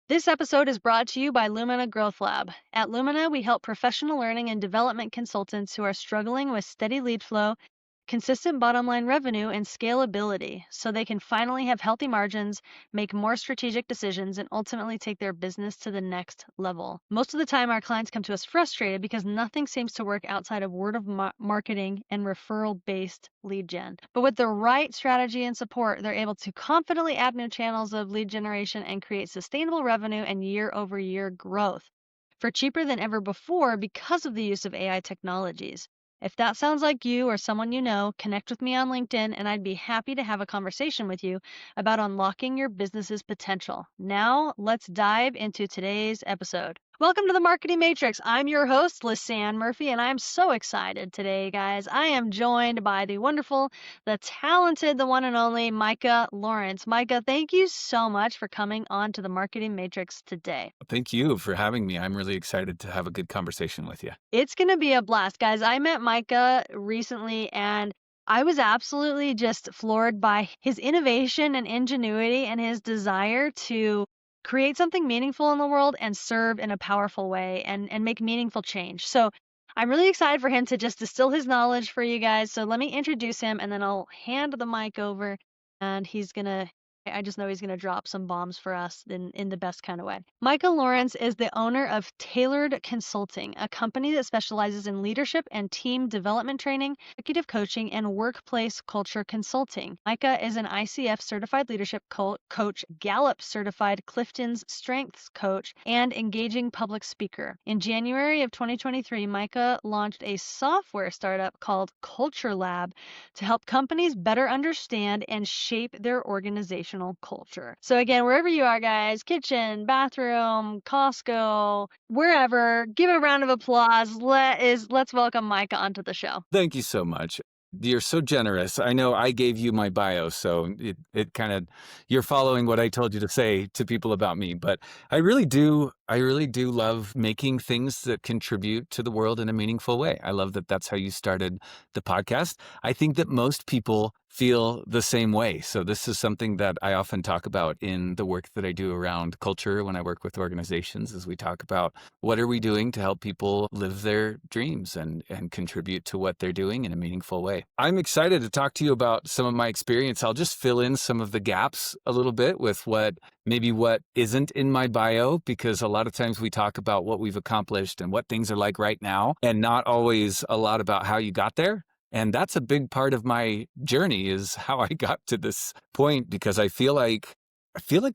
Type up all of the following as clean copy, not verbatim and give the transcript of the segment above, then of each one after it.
This episode is brought to you by Lumina Growth Lab. At Lumina, we help professional learning and development consultants who are struggling with steady lead flow, consistent bottom line revenue, and scalability so they can finally have healthy margins, make more strategic decisions, and ultimately take their business to the next level. Most of the time, our clients come to us frustrated because nothing seems to work outside of word of marketing and referral based lead gen. But with the right strategy and support, they're able to confidently add new channels of lead generation and create sustainable revenue and year over year growth for cheaper than ever before because of the use of AI technologies. If that sounds like you or someone you know, connect with me on LinkedIn and I'd be happy to have a conversation with you about unlocking your business's potential. Now, let's dive into today's episode. Welcome to the Marketing Matrix. I'm your host, Lisanne Murphy, and I'm so excited today, guys. I am joined by the wonderful, the talented, the one and only Micah Lorenc. Micah, thank you so much for coming on to the Marketing Matrix today. Thank you for having me. I'm really excited to have a good conversation with you. It's going to be a blast, guys. I met Micah recently and I was absolutely just floored by his innovation and ingenuity and his desire to create something meaningful in the world and serve in a powerful way and make meaningful change. So I'm really excited for him to just distill his knowledge for you guys. So let me introduce him and then I'll hand the mic over and I just know he's going to drop some bombs for us in the best kind of way. Micah Lorenc is the owner of Tailored Consulting, a company that specializes in leadership and team development training, executive coaching, and workplace culture consulting. Micah is an ICF certified leadership coach, Gallup certified Clifton's strengths coach, and engaging public speaker. In January of 2023, Micah launched a software startup called Culture Lab to help companies better understand and shape their organizational culture. So again, wherever you are, guys, kitchen, bathroom, Costco, wherever, give a round of applause. Let's welcome Micah onto the show. Thank you so much. You're so generous. I know I gave you my bio, so it kind of, you're following what I told you to say to people about me, but I really do love making things that contribute to the world in a meaningful way. I love that that's how you started the podcast. I think that most people feel the same way. So this is something that I often talk about in the work that I do around culture when I work with organizations, as we talk about what are we doing to help people live their dreams and contribute to what they're doing in a meaningful way. I'm excited to talk to you about some of my experience. I'll just fill in some of the gaps a little bit with what isn't in my bio, because a lot of times we talk about what we've accomplished and what things are like right now, and not always a lot about how you got there. And that's a big part of my journey, is how I got to this point, because I feel like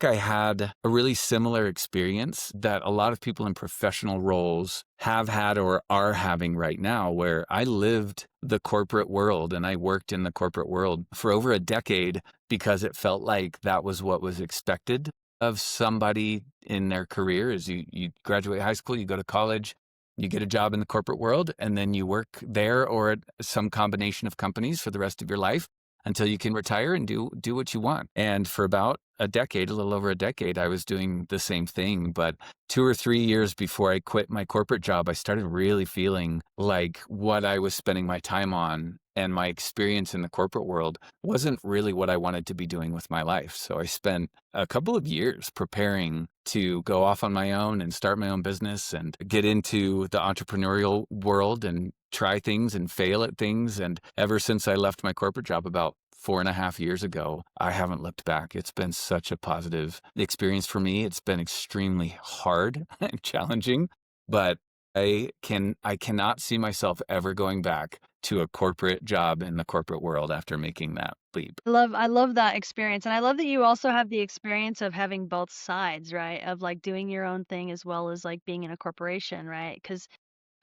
I had a really similar experience that a lot of people in professional roles have had or are having right now, where I lived the corporate world and I worked in the corporate world for over a decade because it felt like that was what was expected of somebody in their career. Is you graduate high school, you go to college, you get a job in the corporate world, and then you work there or at some combination of companies for the rest of your life until you can retire and do what you want. And for about a decade, a little over a decade, I was doing the same thing. But 2 or 3 years before I quit my corporate job, I started really feeling like what I was spending my time on and my experience in the corporate world wasn't really what I wanted to be doing with my life. So I spent a couple of years preparing to go off on my own and start my own business and get into the entrepreneurial world and try things and fail at things. And ever since I left my corporate job about 4.5 years ago, I haven't looked back. It's been such a positive experience for me. It's been extremely hard and challenging, but I cannot see myself ever going back to a corporate job in the corporate world after making that leap. I love that experience. And I love that you also have the experience of having both sides, right? Of like doing your own thing as well as like being in a corporation, right? Because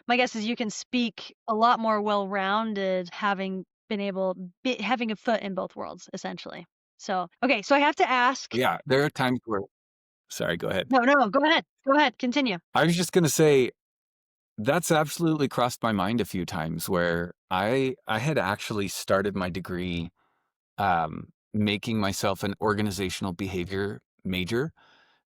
my guess is you can speak a lot more well-rounded having having a foot in both worlds, essentially. So, okay, so I have to ask. Yeah, there are times where, sorry, go ahead. No, no, go ahead. Go ahead. Continue. I was just going to say, that's absolutely crossed my mind a few times where I had actually started my degree making myself an organizational behavior major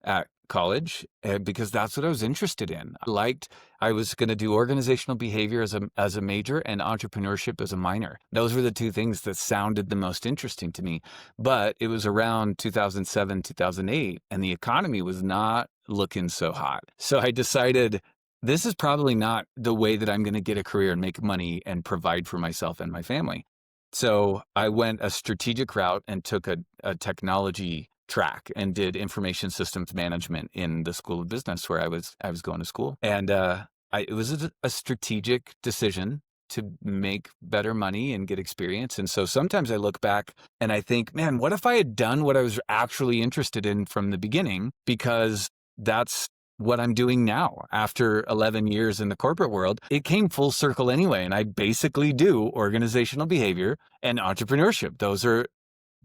at college because that's what I was interested in. I was going to do organizational behavior as a major and entrepreneurship as a minor. Those were the two things that sounded the most interesting to me. But it was around 2007, 2008, and the economy was not looking so hot. So I decided this is probably not the way that I'm going to get a career and make money and provide for myself and my family. So I went a strategic route and took a technology track and did information systems management in the School of Business where I was going to school. And it was a strategic decision to make better money and get experience. And so sometimes I look back and I think, man, what if I had done what I was actually interested in from the beginning? Because that's what I'm doing now after 11 years in the corporate world. It came full circle anyway. And I basically do organizational behavior and entrepreneurship. Those are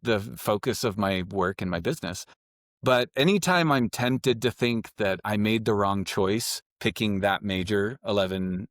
the focus of my work and my business. But anytime I'm tempted to think that I made the wrong choice picking that major 11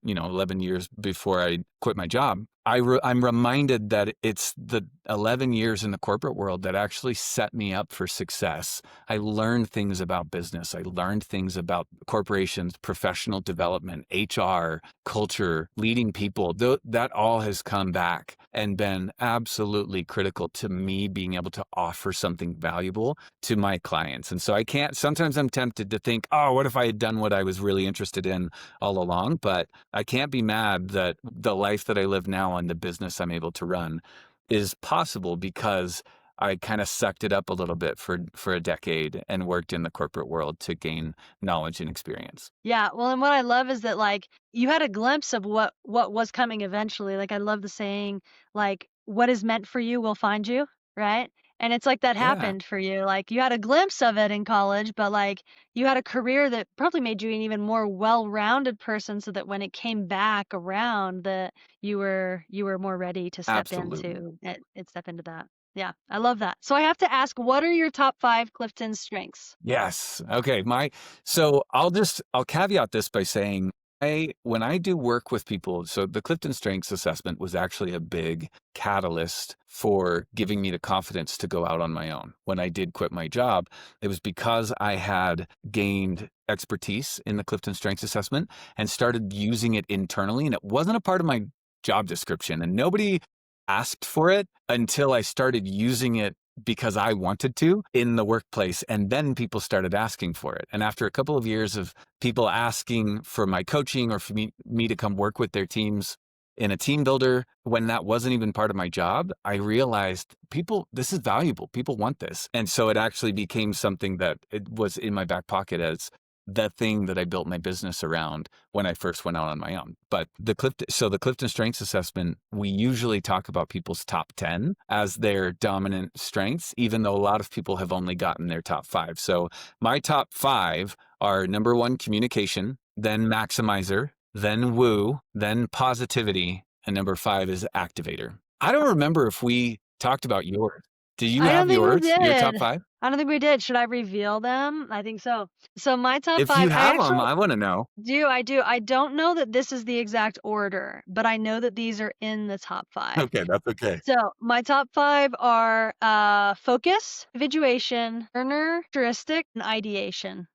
years before I quit my job, I'm reminded that it's the 11 years in the corporate world that actually set me up for success. I learned things about business. I learned things about corporations, professional development, HR, culture, leading people. That all has come back and been absolutely critical to me being able to offer something valuable to my clients. And so sometimes I'm tempted to think, oh, what if I had done what I was really interested in all along? But I can't be mad that the life that I live now and the business I'm able to run is possible because I kind of sucked it up a little bit for a decade and worked in the corporate world to gain knowledge and experience. Yeah, well, and what I love is that like you had a glimpse of what was coming eventually. Like I love the saying, like what is meant for you will find you, right? And it's like that Yeah, happened for you. Like you had a glimpse of it in college, but like you had a career that probably made you an even more well-rounded person so that when it came back around that you were more ready to absolutely. step into that. Yeah, I love that. So I have to ask, what are your top 5 Clifton strengths? Yes. Okay. So I'll caveat this by saying when I do work with people, so the Clifton Strengths Assessment was actually a big catalyst for giving me the confidence to go out on my own. When I did quit my job, it was because I had gained expertise in the Clifton Strengths Assessment and started using it internally. And it wasn't a part of my job description. And nobody asked for it until I started using it because I wanted to in the workplace. And then people started asking for it. And after a couple of years of people asking for my coaching or for me to come work with their teams in a team builder, when that wasn't even part of my job, I realized this is valuable. People want this. And so it actually became something that it was in my back pocket as the thing that I built my business around when I first went out on my own. But the Clifton Strengths Assessment, we usually talk about people's top 10 as their dominant strengths, even though a lot of people have only gotten their top 5. So my top 5 are number 1, communication, then maximizer, then woo, then positivity, and number 5 is activator. I don't remember if we talked about yours. Do you I don't have think we your top did. 5? I don't think we did. Should I reveal them? I think so. So my top If you 5, I have them, actually I want to know. do. I don't know that this is the exact order, but I know that these are in the top 5. Okay, that's okay. So my top 5 are focus, individuation, learner, heuristic, and ideation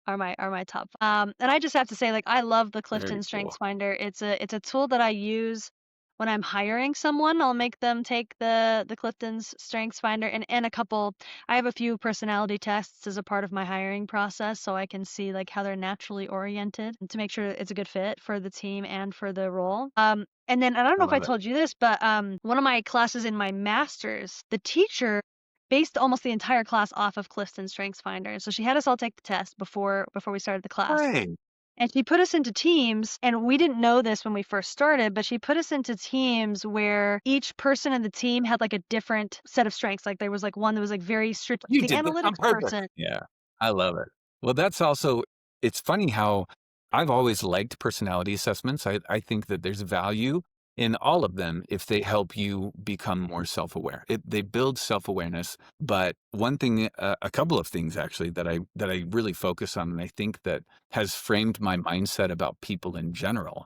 are my top. And I just have to say, like, I love the Very Clifton cool. Strengths Finder. It's a tool that I use when I'm hiring someone. I'll make them take the Clifton's Strengths Finder and a couple. I have a few personality tests as a part of my hiring process, so I can see like how they're naturally oriented to make sure it's a good fit for the team and for the role. And then I don't I know if I love it. told you this, but one of my classes in my master's, the teacher based almost the entire class off of Clifton Strengths Finder. So she had us all take the test before we started the class. Great. And she put us into teams, and we didn't know this when we first started, but she put us into teams where each person in the team had like a different set of strengths. Like there was like one that was like very You the did this on analytics purpose. person. Yeah, I love it. Well, it's funny how I've always liked personality assessments. I think that there's value in all of them if they help you become more self-aware. They build self-awareness, but one thing, a couple of things actually that I really focus on, and I think that has framed my mindset about people in general,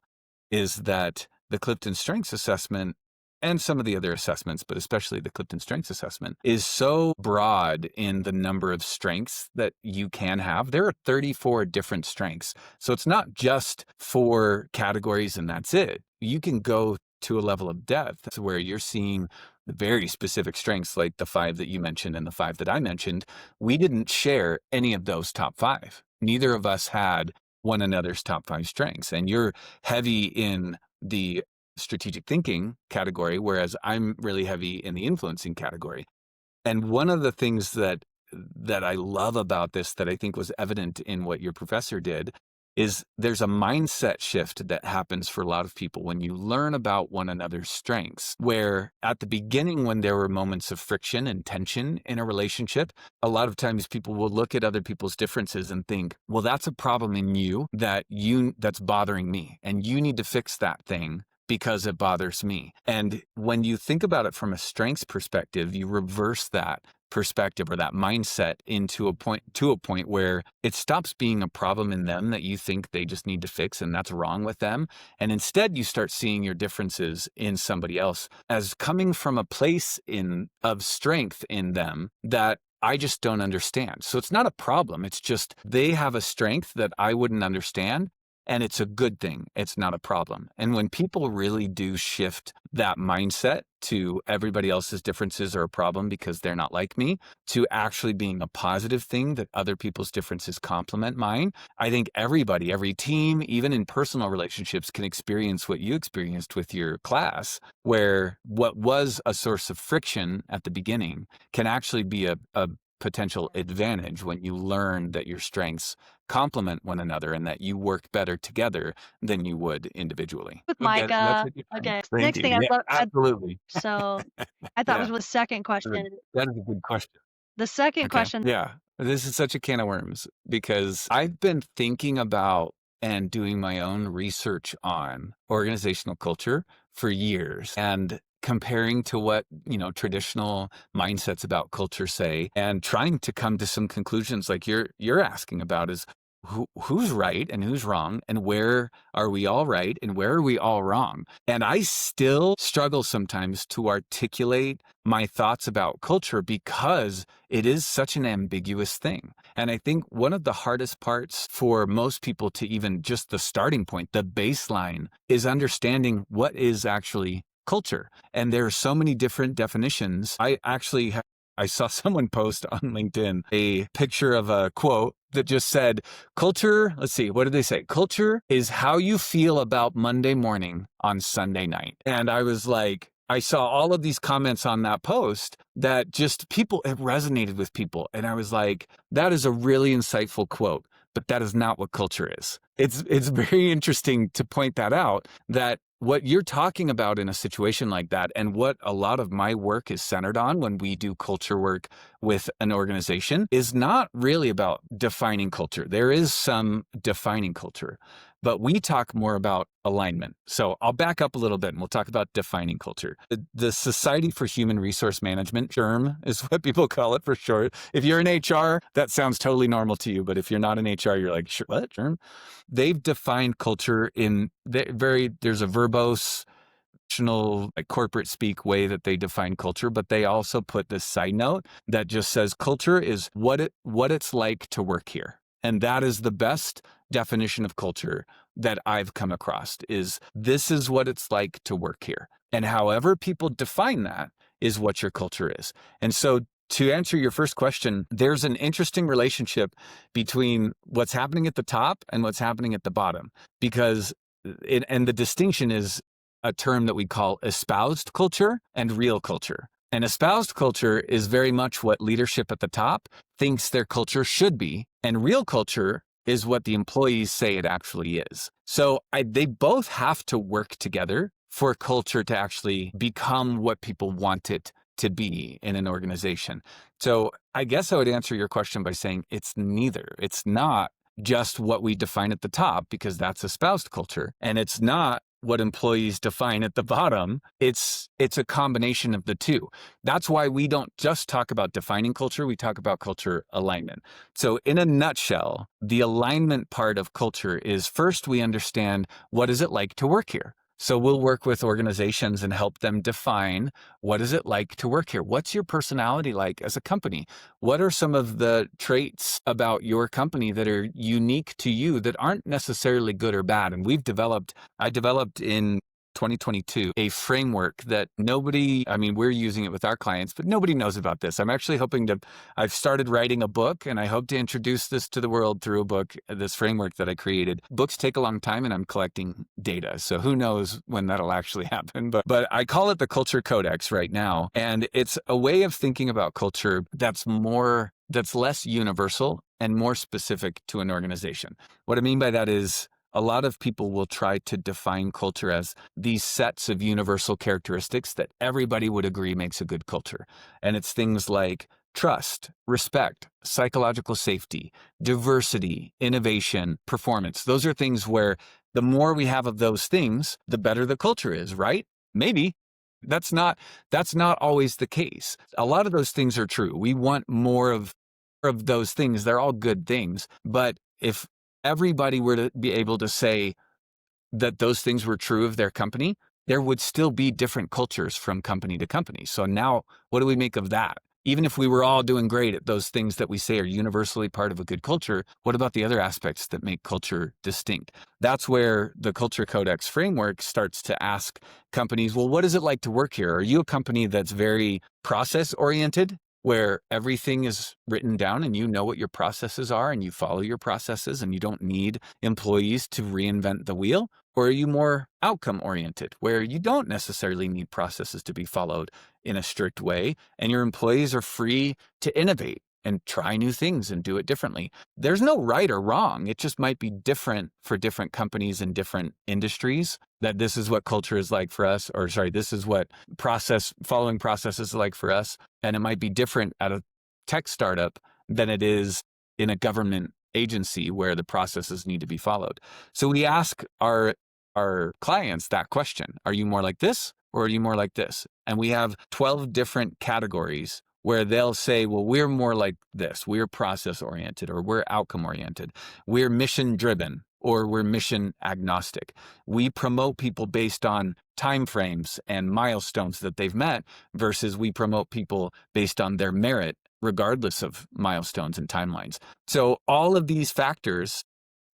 is that the Clifton Strengths Assessment and some of the other assessments, but especially the Clifton Strengths Assessment, is so broad in the number of strengths that you can have. There are 34 different strengths. So it's not just 4 categories and that's it. You can go to a level of depth where you're seeing very specific strengths like the 5 that you mentioned and the 5 that I mentioned. We didn't share any of those top 5. Neither of us had one another's top 5 strengths. And you're heavy in the strategic thinking category, whereas I'm really heavy in the influencing category. And one of the things that I love about this that I think was evident in what your professor did is there's a mindset shift that happens for a lot of people when you learn about one another's strengths, where at the beginning, when there were moments of friction and tension in a relationship, a lot of times people will look at other people's differences and think, well, that's a problem in you that's bothering me, and you need to fix that thing because it bothers me. And when you think about it from a strengths perspective, you reverse that perspective or that mindset to a point where it stops being a problem in them that you think they just need to fix and that's wrong with them. And instead you start seeing your differences in somebody else as coming from a place of strength in them that I just don't understand. So it's not a problem. It's just they have a strength that I wouldn't understand. And it's a good thing. It's not a problem. And when people really do shift that mindset to everybody else's differences are a problem because they're not like me, to actually being a positive thing that other people's differences complement mine, I think everybody, every team, even in personal relationships, can experience what you experienced with your class, where what was a source of friction at the beginning can actually be a potential advantage when you learn that your strengths complement one another and that you work better together than you would individually. With Okay, that's Micah. what you're trying. Okay. Thank Next you. thing Yeah, absolutely. so I thought Yeah, was the second question. that is a good question. The second Okay. question, Yeah. This is such a can of worms because I've been thinking about and doing my own research on organizational culture for years and comparing to what, traditional mindsets about culture say and trying to come to some conclusions like you're asking about is who's right and who's wrong and where are we all right and where are we all wrong? And I still struggle sometimes to articulate my thoughts about culture because it is such an ambiguous thing. And I think one of the hardest parts for most people to even just the starting point, the baseline, is understanding what is actually culture. And there are so many different definitions. I saw someone post on LinkedIn a picture of a quote that just said, culture, let's see, what did they say? Culture is how you feel about Monday morning on Sunday night. And I was like, I saw all of these comments on that post that just it resonated with people. And I was like, that is a really insightful quote, but that is not what culture is. It's very interesting to point that out, that what you're talking about in a situation like that, and what a lot of my work is centered on when we do culture work with an organization, is not really about defining culture. There is some defining culture, but we talk more about alignment. So I'll back up a little bit and we'll talk about defining culture. The Society for Human Resource Management, SHRM, is what people call it for short. If you're in HR, that sounds totally normal to you. But if you're not in HR, you're like, what, SHRM? They've defined culture there's a verbose, like corporate speak way that they define culture, but they also put this side note that just says culture is what it's like to work here. And that is the best definition of culture that I've come across, is this is what it's like to work here. And however people define that is what your culture is. And so to answer your first question, there's an interesting relationship between what's happening at the top and what's happening at the bottom, because and the distinction is a term that we call espoused culture and real culture. And espoused culture is very much what leadership at the top thinks their culture should be. And real culture is what the employees say it actually is. So they both have to work together for culture to actually become what people want it to be in an organization. So I guess I would answer your question by saying it's neither. It's not just what we define at the top, because that's espoused culture. And it's not what employees define at the bottom. It's a combination of the two. That's why we don't just talk about defining culture, we talk about culture alignment. So in a nutshell, the alignment part of culture is, first we understand, what is it like to work here? So we'll work with organizations and help them define, what is it like to work here? What's your personality like as a company? What are some of the traits about your company that are unique to you that aren't necessarily good or bad? And I developed in 2022 a framework that we're using it with our clients, but nobody knows about this. I've started writing a book, and I hope to introduce this to the world through a book, this framework that I created. Books take a long time, and I'm collecting data, so who knows when that'll actually happen. But I call it the Culture Codex right now, and it's a way of thinking about culture that's less universal and more specific to an organization. What I mean by that is, a lot of people will try to define culture as these sets of universal characteristics that everybody would agree makes a good culture. And it's things like trust, respect, psychological safety, diversity, innovation, performance. Those are things where the more we have of those things, the better the culture is, right? Maybe. That's not always the case. A lot of those things are true. We want more of those things. They're all good things. But if everybody were to be able to say that those things were true of their company, there would still be different cultures from company to company. So now, what do we make of that? Even if we were all doing great at those things that we say are universally part of a good culture, what about the other aspects that make culture distinct? That's where the Culture Codex framework starts to ask companies, well, what is it like to work here? Are you a company that's very process oriented, where everything is written down and you know what your processes are and you follow your processes and you don't need employees to reinvent the wheel? Or are you more outcome oriented, where you don't necessarily need processes to be followed in a strict way and your employees are free to innovate and try new things and do it differently? There's no right or wrong. It just might be different for different companies and different industries, that this is what culture is like for us, or sorry, this is what following processes is like for us. And it might be different at a tech startup than it is in a government agency where the processes need to be followed. So we ask our clients that question: are you more like this or are you more like this? And we have 12 different categories where they'll say, well, we're more like this. We're process oriented, or we're outcome oriented. We're mission driven, or we're mission agnostic. We promote people based on timeframes and milestones that they've met, versus we promote people based on their merit, regardless of milestones and timelines. So all of these factors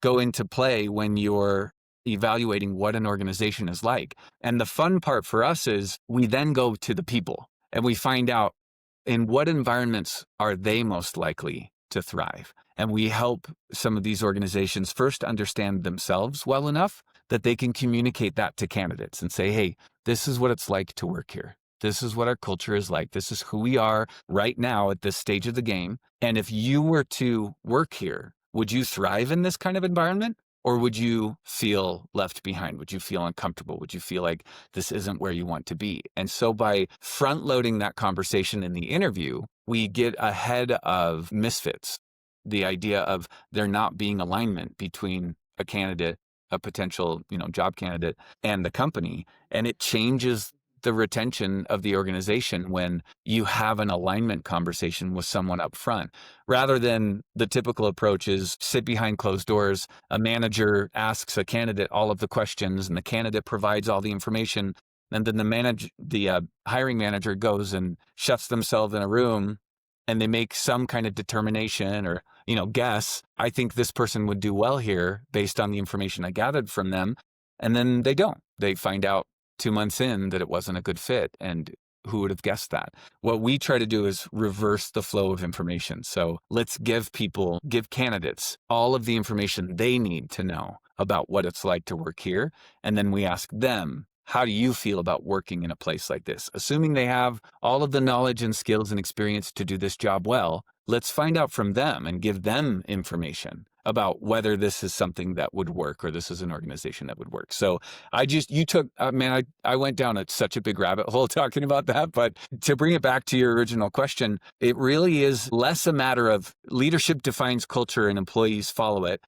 go into play when you're evaluating what an organization is like. And the fun part for us is we then go to the people and we find out, in what environments are they most likely to thrive? And we help some of these organizations first understand themselves well enough that they can communicate that to candidates and say, hey, this is what it's like to work here. This is what our culture is like. This is who we are right now at this stage of the game. And if you were to work here, would you thrive in this kind of environment? Or would you feel left behind? Would you feel uncomfortable? Would you feel like this isn't where you want to be? And so by front loading that conversation in the interview, we get ahead of misfits, the idea of there not being alignment between a candidate, a potential, job candidate, and the company. And it changes the retention of the organization when you have an alignment conversation with someone up front, rather than the typical approach is sit behind closed doors. A manager asks a candidate all of the questions and the candidate provides all the information. And then the hiring manager goes and shuts themselves in a room and they make some kind of determination or, guess, I think this person would do well here based on the information I gathered from them. And then they don't. They find out 2 months in that it wasn't a good fit. And who would have guessed that? What we try to do is reverse the flow of information. So let's give candidates all of the information they need to know about what it's like to work here. And then we ask them, how do you feel about working in a place like this? Assuming they have all of the knowledge and skills and experience to do this job well, let's find out from them and give them information about whether this is something that would work or this is an organization that would work. So I went down such a big rabbit hole talking about that. But to bring it back to your original question, it really is less a matter of leadership defines culture and employees follow it,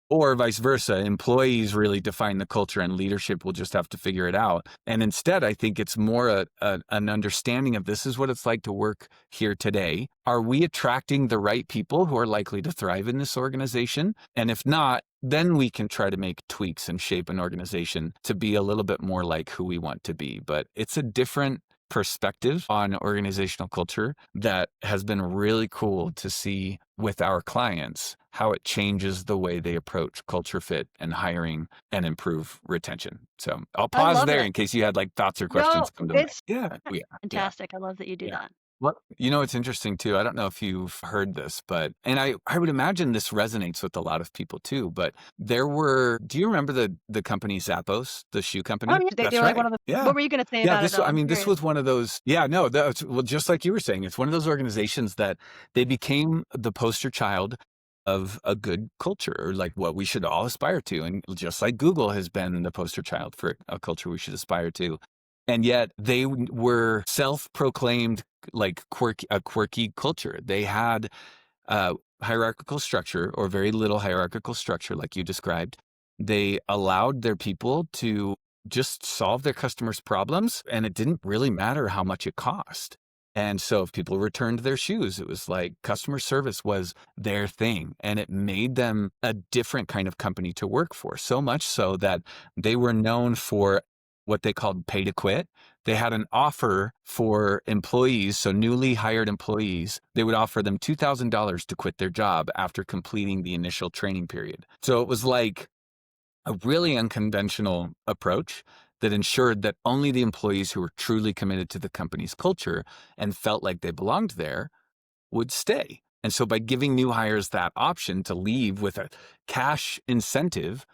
or vice versa. Employees really define the culture and leadership will just have to figure it out. And instead, I think it's more an understanding of this is what it's like to work here today. Are we attracting the right people who are likely to thrive in this organization? And if not, then we can try to make tweaks and shape an organization to be a little bit more like who we want to be. But it's a different perspective on organizational culture that has been really cool to see with our clients, how it changes the way they approach culture fit and hiring and improve retention. So I'll I pause love there it. in case you had like thoughts or No, questions come to mind. it's Yeah, yeah, yeah. fantastic. I love that you do Yeah. that. Well, it's interesting too. I don't know if you've heard this, but, and I would imagine this resonates with a lot of people too, but do you remember the company Zappos, the shoe Oh, company? yeah, That's they're like one right. of the Yeah. what were you gonna say Yeah. about it, though? I I'm mean, this curious. was one of those, yeah, no, that's, well, just like you were saying, it's one of those organizations that they became the poster child of a good culture, or like what we should all aspire to. And just like Google has been the poster child for a culture we should aspire to. And yet they were self-proclaimed like a quirky culture. They had hierarchical structure, or very little hierarchical structure, like you described. They allowed their people to just solve their customers' problems, and it didn't really matter how much it cost. And so if people returned their shoes, it was like customer service was their thing, and it made them a different kind of company to work for. So much so that they were known for what they called pay to quit. They had an offer for employees, so newly hired employees. They would offer them $2,000 to quit their job after completing the initial training period. So it was like a really unconventional approach that ensured that only the employees who were truly committed to the company's culture and felt like they belonged there would stay. And so by giving new hires that option to leave with a cash incentive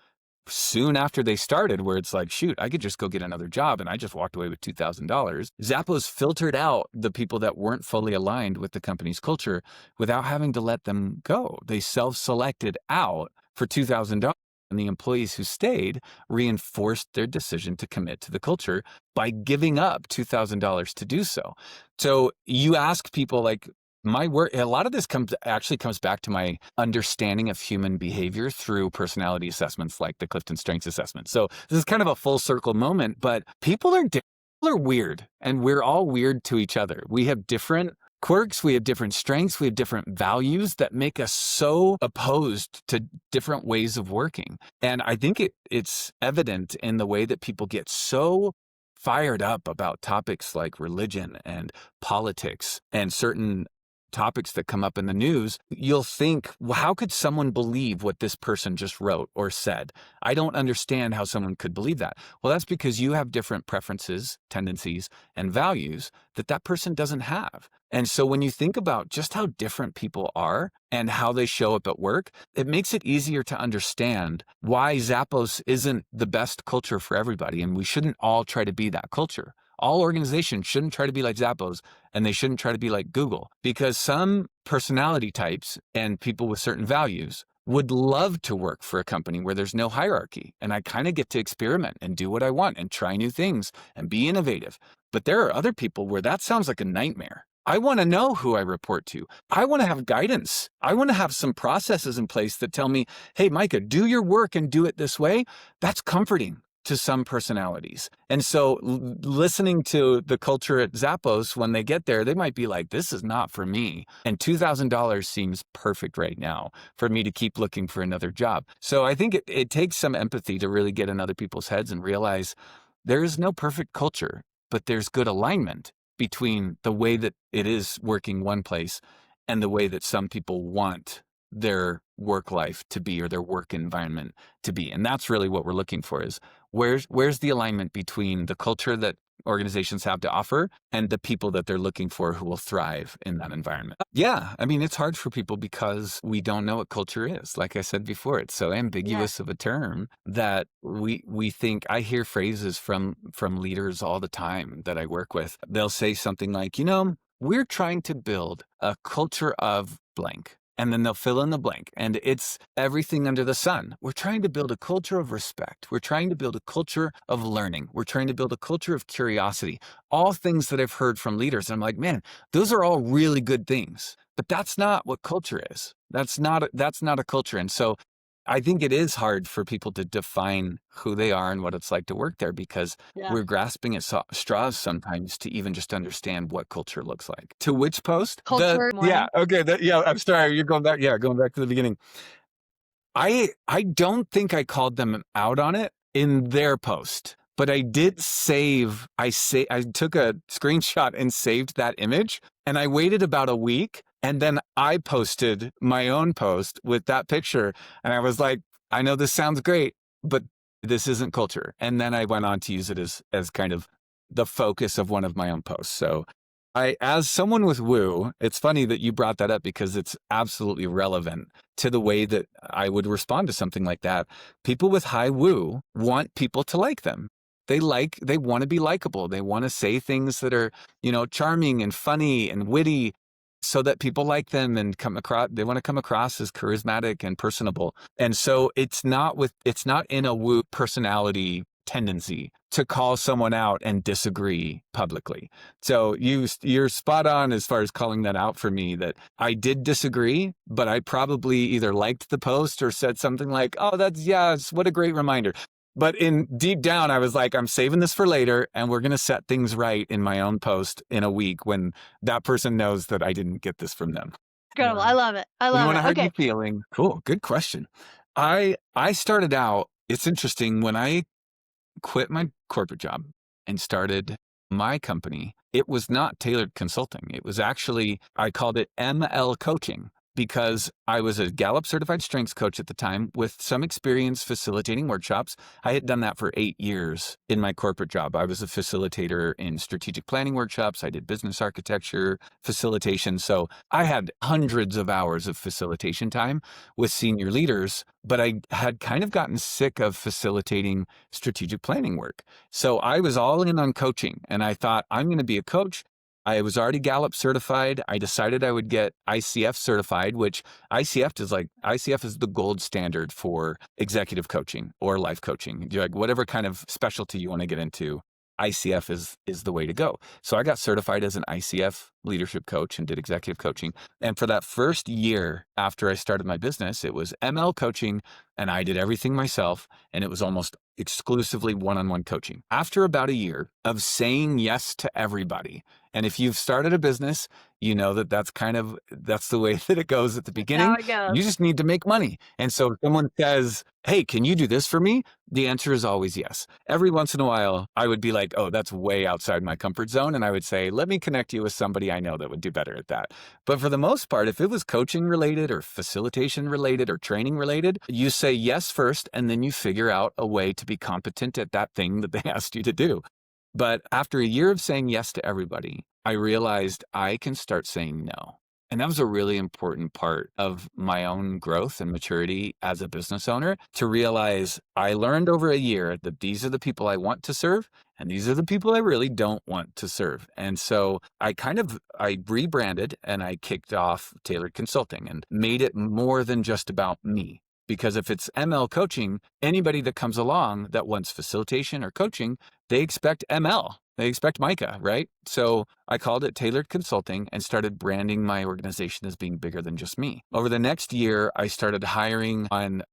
soon after they started, where it's like, shoot, I could just go get another job, and I just walked away with $2,000. Zappos filtered out the people that weren't fully aligned with the company's culture without having to let them go. They self-selected out for $2,000. And the employees who stayed reinforced their decision to commit to the culture by giving up $2,000 to do so. So you ask people like, my work, a lot of this actually comes back to my understanding of human behavior through personality assessments like the Clifton Strengths Assessment. So this is kind of a full circle moment, but people are weird, and we're all weird to each other. We have different quirks, we have different strengths, we have different values that make us so opposed to different ways of working. And I think it's evident in the way that people get so fired up about topics like religion and politics and certain topics that come up in the news. You'll think, well, how could someone believe what this person just wrote or said? I don't understand how someone could believe that. Well, that's because you have different preferences, tendencies, and values that person doesn't have. And so when you think about just how different people are and how they show up at work, it makes it easier to understand why Zappos isn't the best culture for everybody, and we shouldn't all try to be that culture. All organizations shouldn't try to be like Zappos, and they shouldn't try to be like Google, because some personality types and people with certain values would love to work for a company where there's no hierarchy, and I kind of get to experiment and do what I want and try new things and be innovative. But there are other people where that sounds like a nightmare. I want to know who I report to. I want to have guidance. I want to have some processes in place that tell me, hey, Micah, do your work and do it this way. That's comforting to some personalities. And so listening to the culture at Zappos, when they get there, they might be like, this is not for me. And $2,000 seems perfect right now for me to keep looking for another job. So I think it takes some empathy to really get in other people's heads and realize there is no perfect culture, but there's good alignment between the way that it is working one place and the way that some people want their work life to be, or their work environment to be. And that's really what we're looking for, is where's the alignment between the culture that organizations have to offer and the people that they're looking for who will thrive in that environment. Yeah, I mean, it's hard for people because we don't know what culture is. Like I said before, it's so ambiguous of a term that we think. I hear phrases from leaders all the time that I work with. They'll say something like, we're trying to build a culture of blank. And then they'll fill in the blank. And it's everything under the sun. We're trying to build a culture of respect. We're trying to build a culture of learning. We're trying to build a culture of curiosity. All things that I've heard from leaders. And I'm like, man, those are all really good things. But that's not what culture is. That's not a culture. And so I think it is hard for people to define who they are and what it's like to work there, because we're grasping at straws sometimes to even just understand what culture looks like. To which post? Culture. Yeah. Okay. I'm sorry. You're going back. Yeah. Going back to the beginning. I don't think I called them out on it in their post, but I did save. I took a screenshot and saved that image, and I waited about a week, and then I posted my own post with that picture, and I was like, I know this sounds great, but this isn't culture. And then I went on to use it as kind of the focus of one of my own posts. So as someone with woo, it's funny that you brought that up because it's absolutely relevant to the way that I would respond to something like that. People with high woo want people to like them. They want to be likable. They want to say things that are, charming and funny and witty so that people like them and they want to come across as charismatic and personable. And so it's not in a woo personality tendency to call someone out and disagree publicly. So you're spot on as far as calling that out for me, that I did disagree, but I probably either liked the post or said something like, oh, what a great reminder. But in deep down, I was like, I'm saving this for later, and we're going to set things right in my own post in a week when that person knows that I didn't get this from them. Incredible. Yeah. I love it. I You love want to it. hurt Okay. your feeling? Cool. Good question. I started out, it's interesting, when I quit my corporate job and started my company, it was not tailored consulting. It was actually, I called it ML coaching, because I was a Gallup certified strengths coach at the time with some experience facilitating workshops. I had done that for 8 years in my corporate job. I was a facilitator in strategic planning workshops. I did business architecture facilitation. So I had hundreds of hours of facilitation time with senior leaders, but I had kind of gotten sick of facilitating strategic planning work. So I was all in on coaching, and I thought, I'm going to be a coach. I was already Gallup certified. I decided I would get ICF certified, which ICF is the gold standard for executive coaching or life coaching. Like whatever kind of specialty you want to get into, ICF is the way to go. So I got certified as an ICF leadership coach and did executive coaching. And for that first year after I started my business, it was ML coaching, and I did everything myself, and it was almost exclusively one-on-one coaching. After about a year of saying yes to everybody, and if you've started a business, you know that's the way that it goes at the How beginning. it goes. You just need to make money. And so if someone says, hey, can you do this for me? The answer is always yes. Every once in a while, I would be like, oh, that's way outside my comfort zone. And I would say, let me connect you with somebody I know that would do better at that. But for the most part, if it was coaching related or facilitation related or training related, you say yes first, and then you figure out a way to be competent at that thing that they asked you to do. But after a year of saying yes to everybody, I realized I can start saying no. And that was a really important part of my own growth and maturity as a business owner, to realize I learned over a year that these are the people I want to serve, and these are the people I really don't want to serve. And so I rebranded, and I kicked off Tailored Consulting and made it more than just about me. Because if it's ML coaching, anybody that comes along that wants facilitation or coaching, they expect ML. They expect Micah, right? So I called it Tailored Consulting and started branding my organization as being bigger than just me. Over the next year, I started hiring on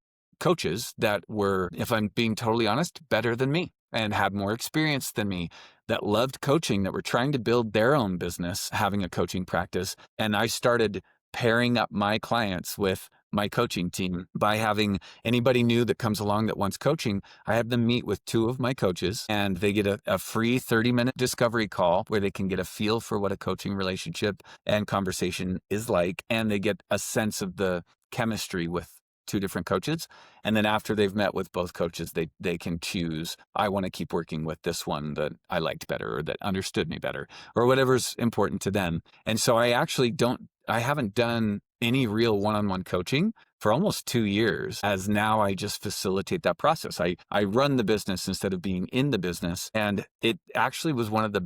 coaches that were, if I'm being totally honest, better than me and had more experience than me, that loved coaching, that were trying to build their own business, having a coaching practice. And I started pairing up my clients with my coaching team by having anybody new that comes along that wants coaching. I have them meet with 2 of my coaches, and they get a free 30-minute discovery call where they can get a feel for what a coaching relationship and conversation is like. And they get a sense of the chemistry with 2 different coaches. And then after they've met with both coaches, they can choose, I want to keep working with this one that I liked better, or that understood me better, or whatever's important to them. And so I haven't done any real one-on-one coaching for almost 2 years, as now I just facilitate that process. I run the business instead of being in the business. And it actually was one of the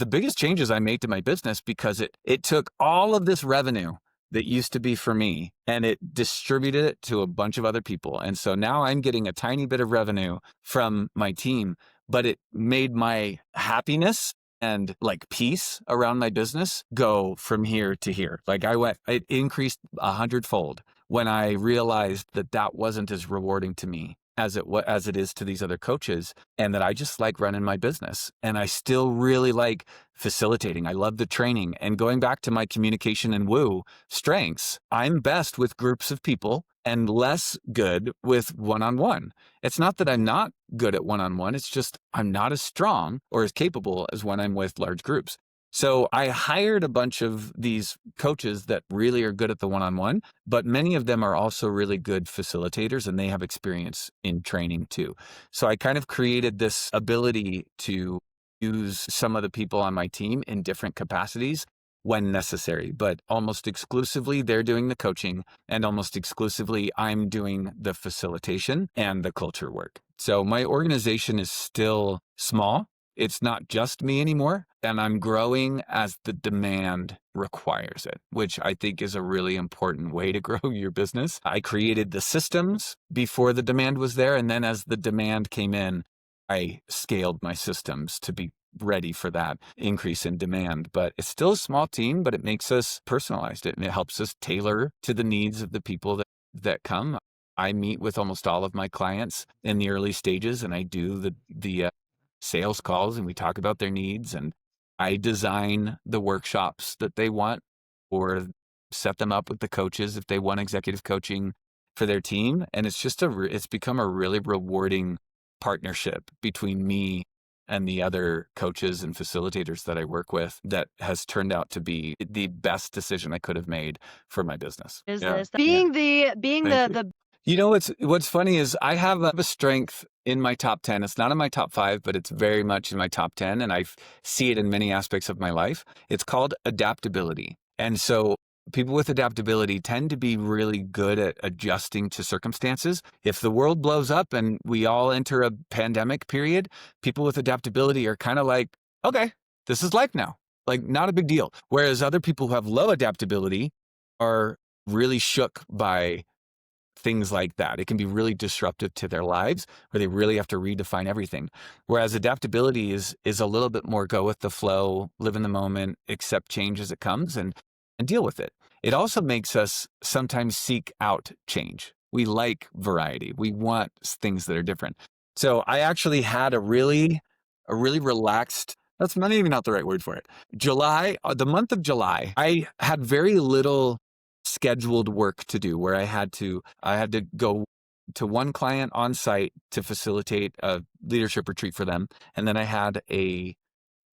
biggest changes I made to my business, because it took all of this revenue that used to be for me, and it distributed it to a bunch of other people. And so now I'm getting a tiny bit of revenue from my team, but it made my happiness and like peace around my business go from here to here. Like it increased 100-fold when I realized that wasn't as rewarding to me as it is to these other coaches, and that I just like running my business. And I still really like facilitating. I love the training. And going back to my communication and woo strengths, I'm best with groups of people and less good with one-on-one. It's not that I'm not good at one-on-one, it's just I'm not as strong or as capable as when I'm with large groups. So I hired a bunch of these coaches that really are good at the one-on-one, but many of them are also really good facilitators, and they have experience in training too. So I kind of created this ability to use some of the people on my team in different capacities when necessary, but almost exclusively they're doing the coaching, and almost exclusively I'm doing the facilitation and the culture work. So my organization is still small. It's not just me anymore, and I'm growing as the demand requires it, which I think is a really important way to grow your business. I created the systems before the demand was there, and then as the demand came in, I scaled my systems to be ready for that increase in demand. But it's still a small team, but it makes us personalized. It helps us tailor to the needs of the people that come. I meet with almost all of my clients in the early stages, and I do the sales calls, and we talk about their needs, and I design the workshops that they want, or set them up with the coaches if they want executive coaching for their team. And it's just it's become a really rewarding partnership between me and the other coaches and facilitators that I work with that has turned out to be the best decision I could have made for my business. Is Yeah. this Yeah. being Thank you. the You know, what's funny is I have a strength in my top 10. It's not in my top 5, but it's very much in my top 10. And I see it in many aspects of my life. It's called adaptability. And so people with adaptability tend to be really good at adjusting to circumstances. If the world blows up and we all enter a pandemic period, people with adaptability are kind of like, okay, this is life now. Like, not a big deal. Whereas other people who have low adaptability are really shook by things like that. It can be really disruptive to their lives, where they really have to redefine everything. Whereas adaptability is a little bit more go with the flow, live in the moment, accept change as it comes, and deal with it. It also makes us sometimes seek out change. We like variety. We want things that are different. So I actually had a really relaxed, that's maybe not the right word for it. The month of July, I had very little scheduled work to do, where I had to go to one client on site to facilitate a leadership retreat for them. And then I had a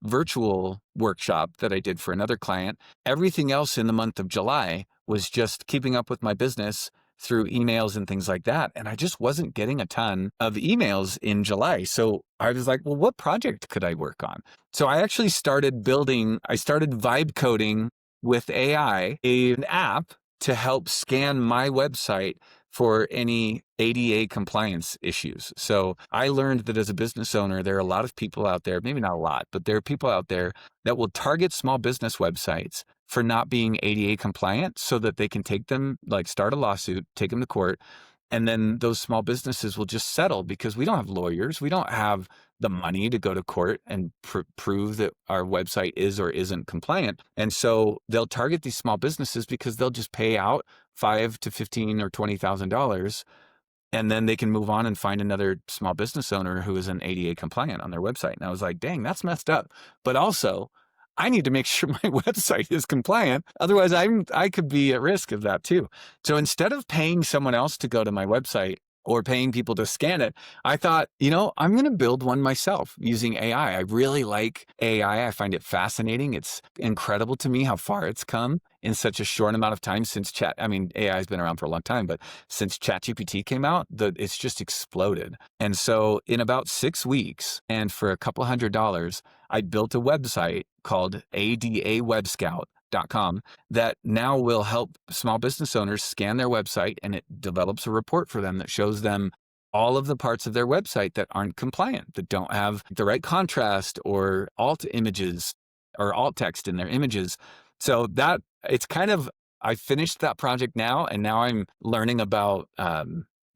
virtual workshop that I did for another client. Everything else in the month of July was just keeping up with my business through emails and things like that. And I just wasn't getting a ton of emails in July. So I was like, well, what project could I work on? So I actually started vibe coding with AI, an app to help scan my website for any ADA compliance issues. So I learned that as a business owner, there are a lot of people out there, maybe not a lot, but there are people out there that will target small business websites for not being ADA compliant, so that they can take them, like start a lawsuit, take them to court, and then those small businesses will just settle, because we don't have lawyers. We don't have the money to go to court and prove that our website is or isn't compliant. And so they'll target these small businesses because they'll just pay out $5,000 to $15,000 or $20,000, and then they can move on and find another small business owner who is an ADA compliant on their website. And I was like, dang, that's messed up. But also, I need to make sure my website is compliant. Otherwise, I could be at risk of that too. So instead of paying someone else to go to my website or paying people to scan it, I thought, I'm going to build one myself using AI. I really like AI. I find it fascinating. It's incredible to me how far it's come in such a short amount of time since AI has been around for a long time, but since ChatGPT came out, it's just exploded. And so in about 6 weeks, and for a couple $100, I built a website called adawebscout.com that now will help small business owners scan their website, and it develops a report for them that shows them all of the parts of their website that aren't compliant, that don't have the right contrast or alt images or alt text in their images. So that it's kind of, I finished that project now, and now I'm learning about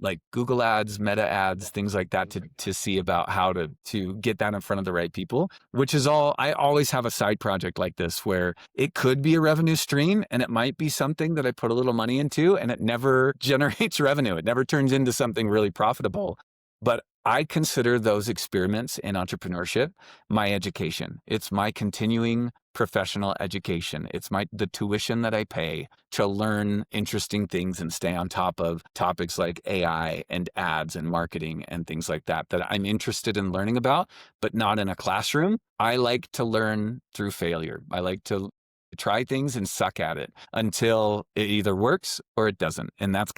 like Google ads, meta ads, things like that, to see about how to get that in front of the right people, which is all. I always have a side project like this where it could be a revenue stream, and it might be something that I put a little money into, and it never generates revenue. It never turns into something really profitable. But I consider those experiments in entrepreneurship my education. It's my continuing professional education. It's the tuition that I pay to learn interesting things and stay on top of topics like AI and ads and marketing and things like that I'm interested in learning about, but not in a classroom. I like to learn through failure. I like to try things and suck at it until it either works or it doesn't. And that's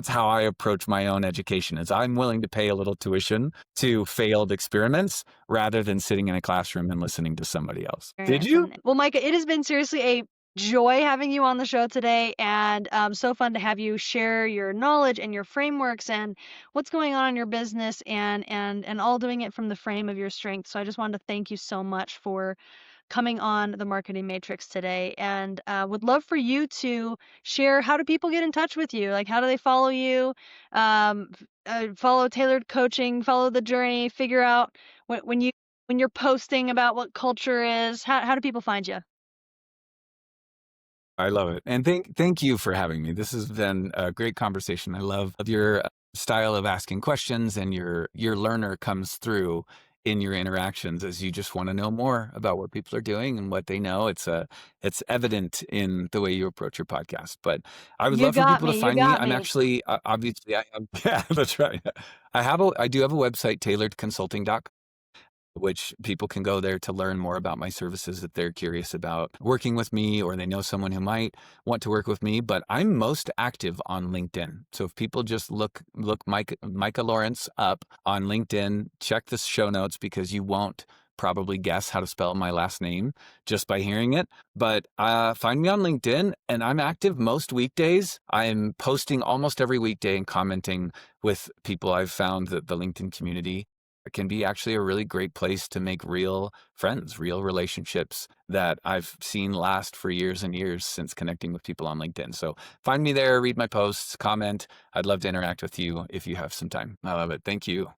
how I approach my own education, is I'm willing to pay a little tuition to failed experiments rather than sitting in a classroom and listening to somebody else. Did Experience. you? And well, Micah, it has been seriously a joy having you on the show today, and so fun to have you share your knowledge and your frameworks and what's going on in your business, and all doing it from the frame of your strength. So I just wanted to thank you so much for coming on the Marketing Matrix today, and would love for you to share, how do people get in touch with you? Like, how do they follow you? Follow Tailored Coaching, follow the journey, figure out when you're posting about what culture is. How do people find you? I love it. And thank you for having me. This has been a great conversation. I love your style of asking questions, and your learner comes through in your interactions as you just want to know more about what people are doing and what they know. It's evident in the way you approach your podcast. But I would You love for got people to me. You find me. got I'm me. actually obviously I have yeah, that's right. I do have a website, tailoredconsulting.com, which people can go there to learn more about my services if they're curious about working with me or they know someone who might want to work with me. But I'm most active on LinkedIn. So if people just look Micah Lorenc up on LinkedIn, check the show notes, because you won't probably guess how to spell my last name just by hearing it. But find me on LinkedIn, and I'm active most weekdays. I'm posting almost every weekday and commenting with people. I've found that the LinkedIn community can be actually a really great place to make real friends, real relationships that I've seen last for years and years since connecting with people on LinkedIn. So find me there, read my posts, comment. I'd love to interact with you if you have some time. I love it. Thank you.